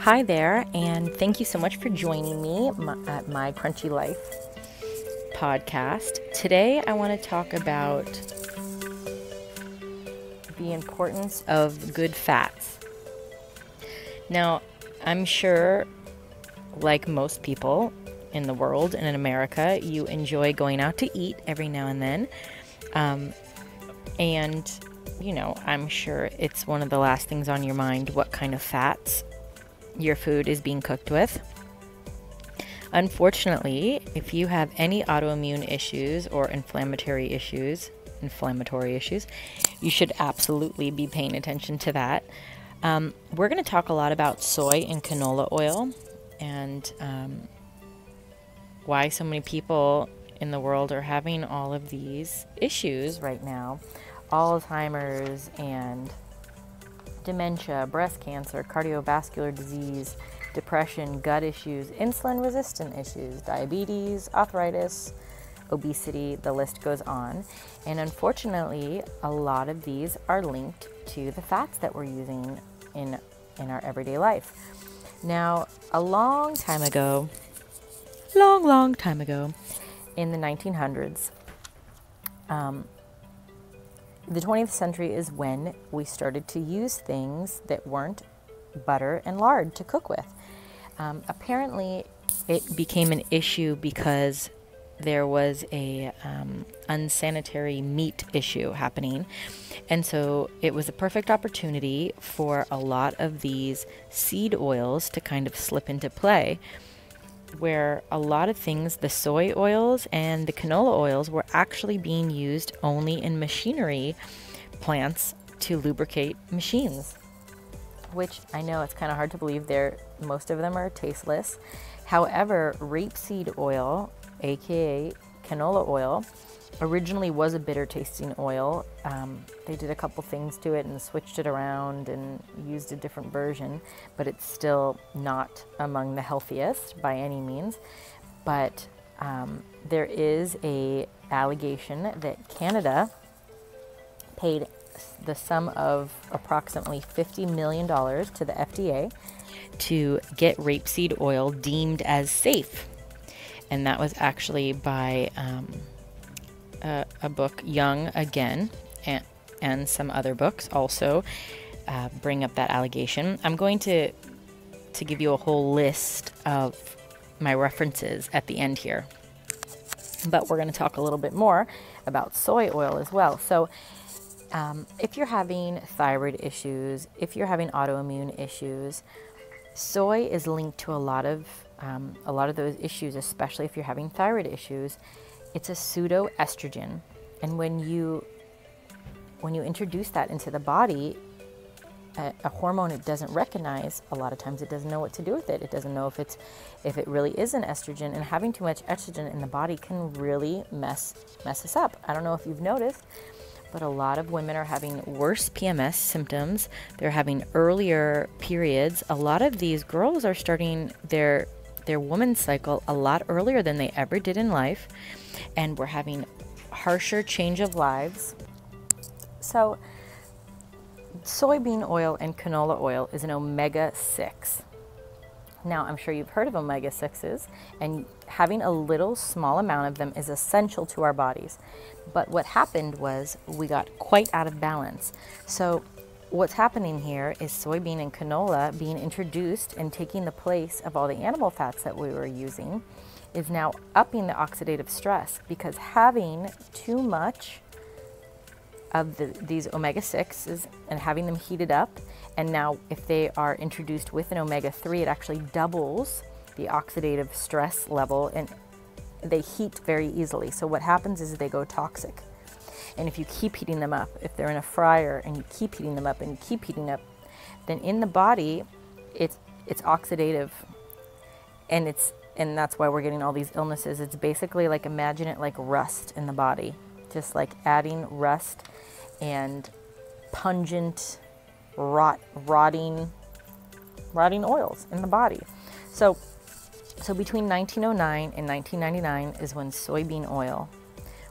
Hi there, and thank you so much for joining me at my Crunchy Life podcast. Today I want to talk about the importance of good fats. Now, I'm sure, like most people in the world and in America, you enjoy going out to eat every now and then. And, I'm sure it's one of the last things on your mind, what kind of fats your food is being cooked with. Unfortunately, if you have any autoimmune issues or inflammatory issues, you should absolutely be paying attention to that. We're going to talk a lot about soy and canola oil and why so many people in the world are having all of these issues right now. Alzheimer's and dementia, breast cancer, cardiovascular disease, depression, gut issues, insulin-resistant issues, diabetes, arthritis, obesity, the list goes on. And unfortunately, a lot of these are linked to the fats that we're using in our everyday life. Now, a long time ago, in the 1900s, the 20th century is when we started to use things that weren't butter and lard to cook with. Apparently, it became an issue because there was a unsanitary meat issue happening. And so it was a perfect opportunity for a lot of these seed oils to kind of slip into play, where a lot of things, the soy oils and the canola oils, were actually being used only in machinery plants to lubricate machines, which I know it's kind of hard to believe. Most of them are tasteless. However, rapeseed oil, aka canola oil, originally was a bitter tasting oil. They did a couple things to it and switched it around and used a different version, but it's still not among the healthiest by any means. But there is a allegation that Canada paid the sum of approximately $50 million to the FDA to get rapeseed oil deemed as safe. And that was actually by a book, Young Again, and some other books also bring up that allegation. I'm going to give you a whole list of my references at the end here. But we're going to talk a little bit more about soy oil as well. So if you're having thyroid issues, if you're having autoimmune issues, soy is linked to a lot of those issues, especially if you're having thyroid issues. It's a pseudoestrogen, and when you introduce that into the body, a hormone it doesn't recognize, a lot of times it doesn't know what to do with it. It doesn't know if it really is an estrogen, and having too much estrogen in the body can really mess us up. I don't know if you've noticed, but a lot of women are having worse PMS symptoms. They're having earlier periods. A lot of these girls are starting their woman's cycle a lot earlier than they ever did in life, and we're having harsher change of lives. So soybean oil and canola oil is an omega-6. Now, I'm sure you've heard of omega-6s, and having a little small amount of them is essential to our bodies. But what happened was we got quite out of balance. So what's happening here is soybean and canola being introduced and taking the place of all the animal fats that we were using is now upping the oxidative stress, because having too much of these omega-6s and having them heated up, and now if they are introduced with an omega-3, it actually doubles the oxidative stress level, and they heat very easily. So what happens is they go toxic. And if you keep heating them up, if they're in a fryer and you keep heating them up and you keep heating up, then in the body it's oxidative, and that's why we're getting all these illnesses. It's basically like, imagine it like rust in the body, just like adding rust and pungent, rotting oils in the body. So between 1909 and 1999 is when soybean oil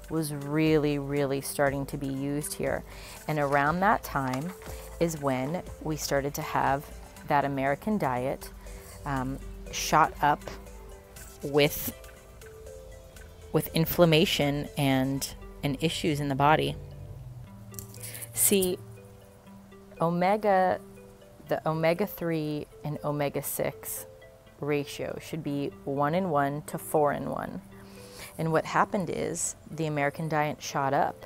was really, really starting to be used here. And around that time is when we started to have that American diet shot up with inflammation and issues in the body. See, the omega-3 and omega-6 ratio should be 1:1 to 4:1. And what happened is the American diet shot up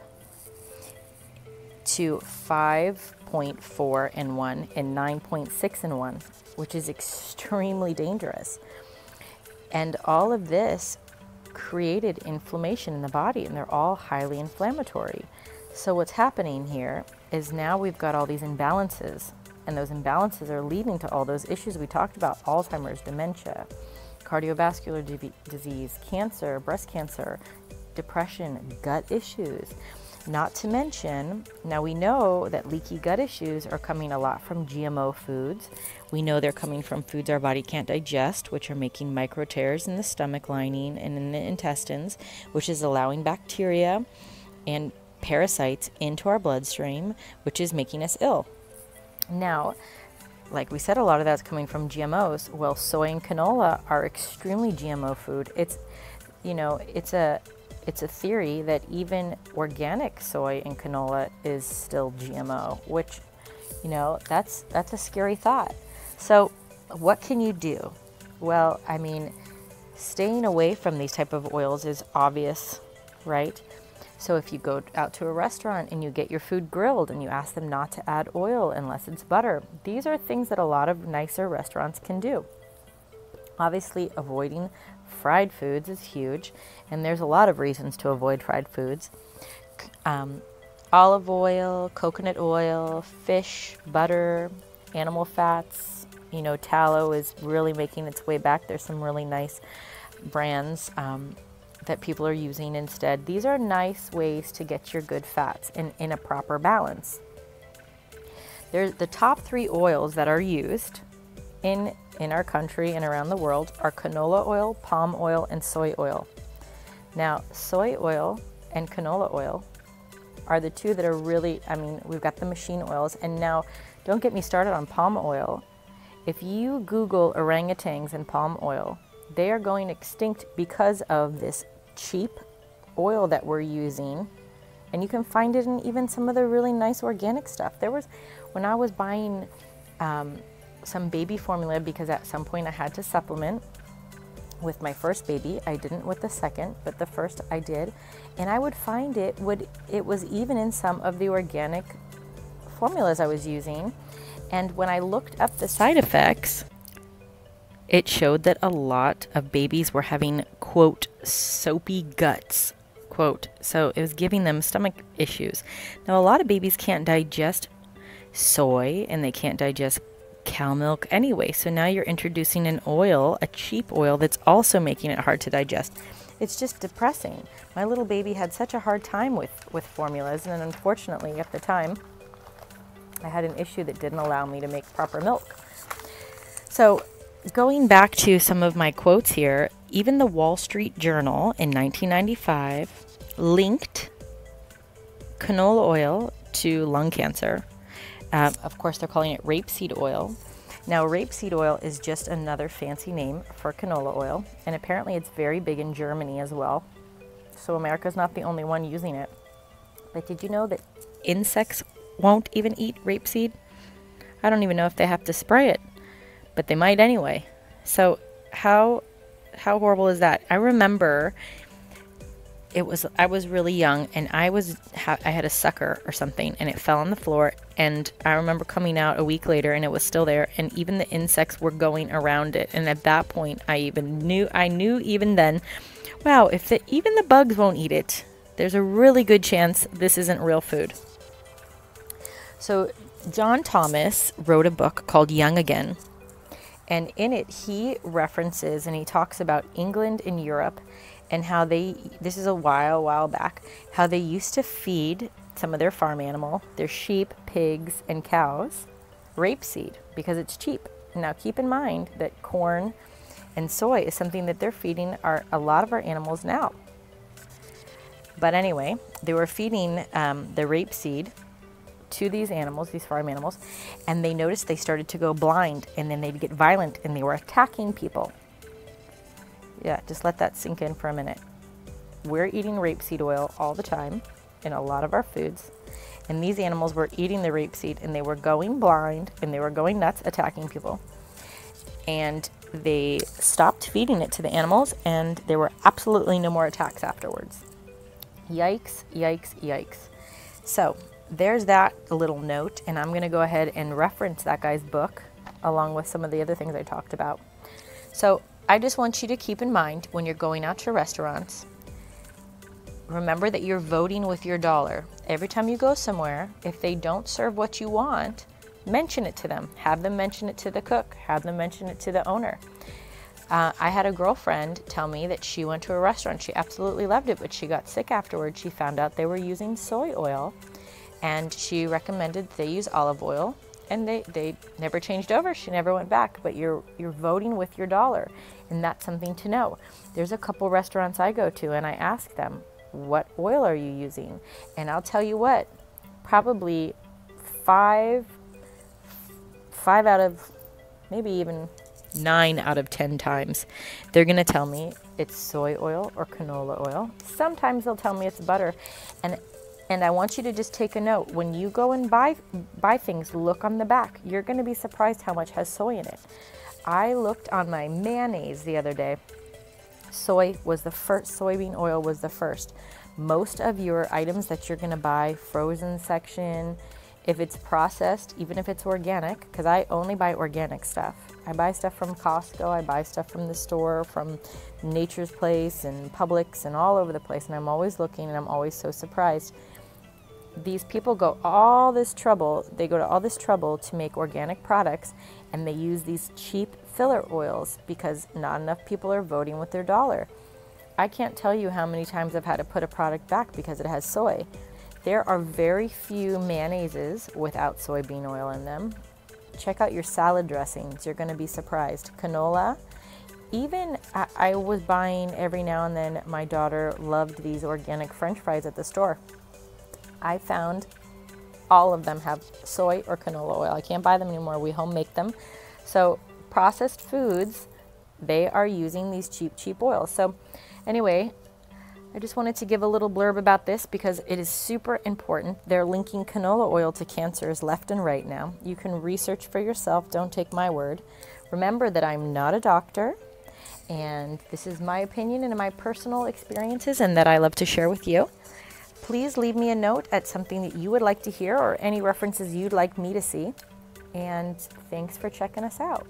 to 5.4:1 and 9.6:1, which is extremely dangerous. And all of this created inflammation in the body, and they're all highly inflammatory. So what's happening here is now we've got all these imbalances, and those imbalances are leading to all those issues we talked about: Alzheimer's, dementia, cardiovascular disease, cancer, breast cancer, depression, gut issues. Not to mention, now we know that leaky gut issues are coming a lot from GMO foods. We know they're coming from foods our body can't digest, which are making micro tears in the stomach lining and in the intestines, which is allowing bacteria and parasites into our bloodstream, which is making us ill. Now, like we said, a lot of that's coming from GMOs. Well, soy and canola are extremely GMO food. It's a theory that even organic soy and canola is still GMO, which, that's a scary thought. So what can you do? Well, I mean, staying away from these type of oils is obvious, right? So if you go out to a restaurant and you get your food grilled and you ask them not to add oil unless it's butter, these are things that a lot of nicer restaurants can do. Obviously, avoiding fried foods is huge, and there's a lot of reasons to avoid fried foods. Olive oil, coconut oil, fish, butter, animal fats, tallow is really making its way back. There's some really nice brands that people are using instead. These are nice ways to get your good fats in a proper balance. There's the top 3 oils that are used in our country and around the world are canola oil, palm oil, and soy oil. Now, soy oil and canola oil are the 2 that are really, we've got the machine oils, and now don't get me started on palm oil. If you Google orangutans and palm oil, they are going extinct because of this cheap oil that we're using, and you can find it in even some of the really nice organic stuff. When I was buying some baby formula, because at some point I had to supplement with my first baby. I didn't with the second, but the first I did, and I would find it was even in some of the organic formulas I was using. And when I looked up the side effects, it showed that a lot of babies were having, quote, soapy guts, quote. So it was giving them stomach issues. Now, a lot of babies can't digest soy, and they can't digest cow milk anyway. So now you're introducing an oil, a cheap oil, that's also making it hard to digest. It's just depressing. My little baby had such a hard time with formulas, and unfortunately at the time, I had an issue that didn't allow me to make proper milk. So going back to some of my quotes here, even the Wall Street Journal in 1995 linked canola oil to lung cancer. Of course, they're calling it rapeseed oil. Now, rapeseed oil is just another fancy name for canola oil, and apparently it's very big in Germany as well. So America's not the only one using it. But did you know that insects won't even eat rapeseed? I don't even know if they have to spray it, but they might anyway. So how horrible is that? I remember I was really young, and I had a sucker or something, and it fell on the floor, and I remember coming out a week later and it was still there, and even the insects were going around it. And at that point I knew even then, wow, if even the bugs won't eat it, there's a really good chance this isn't real food. So John Thomas wrote a book called Young Again, and in it he references and he talks about England and Europe, and how this is a while back, how they used to feed some of their farm animal, their sheep, pigs, and cows, rapeseed because it's cheap. Now keep in mind that corn and soy is something that they're feeding a lot of our animals now. But anyway, they were feeding the rapeseed to these animals, these farm animals, and they noticed they started to go blind, and then they'd get violent, and they were attacking people. Yeah, just let that sink in for a minute. We're eating rapeseed oil all the time in a lot of our foods, and these animals were eating the rapeseed, and they were going blind, and they were going nuts, attacking people. And they stopped feeding it to the animals, and there were absolutely no more attacks afterwards. Yikes, yikes, yikes. So there's that little note, and I'm going to go ahead and reference that guy's book along with some of the other things I talked about. So I just want you to keep in mind when you're going out to restaurants, remember that you're voting with your dollar. Every time you go somewhere, if they don't serve what you want, mention it to them. Have them mention it to the cook. Have them mention it to the owner. I had a girlfriend tell me that she went to a restaurant. She absolutely loved it, but she got sick afterwards. She found out they were using soy oil, and she recommended they use olive oil, and they never changed over. She never went back. But you're voting with your dollar, and that's something to know. There's a couple restaurants I go to, and I ask them, what oil are you using? And I'll tell you what, probably five out of maybe even 9 out of 10 times, they're going to tell me it's soy oil or canola oil. Sometimes they'll tell me it's butter. And I want you to just take a note. When you go and buy things, look on the back. You're going to be surprised how much has soy in it. I looked on my mayonnaise the other day. Soy was the first. Soybean oil was the first. Most of your items that you're going to buy, frozen section, if it's processed, even if it's organic, because I only buy organic stuff. I buy stuff from Costco, I buy stuff from the store, from Nature's Place and Publix and all over the place, and I'm always looking, and I'm always so surprised. These people go all this trouble, they go to all this trouble to make organic products, and they use these cheap filler oils because not enough people are voting with their dollar. I can't tell you how many times I've had to put a product back because it has soy. There are very few mayonnaises without soybean oil in them. Check out your salad dressings. You're going to be surprised. Canola. Even I was buying every now and then, my daughter loved these organic French fries at the store. I found all of them have soy or canola oil. I can't buy them anymore. We home make them. So processed foods, they are using these cheap oils. So anyway, I just wanted to give a little blurb about this because it is super important. They're linking canola oil to cancers left and right now. You can research for yourself. Don't take my word. Remember that I'm not a doctor, and this is my opinion and my personal experiences, and that I love to share with you. Please leave me a note at something that you would like to hear or any references you'd like me to see. And thanks for checking us out.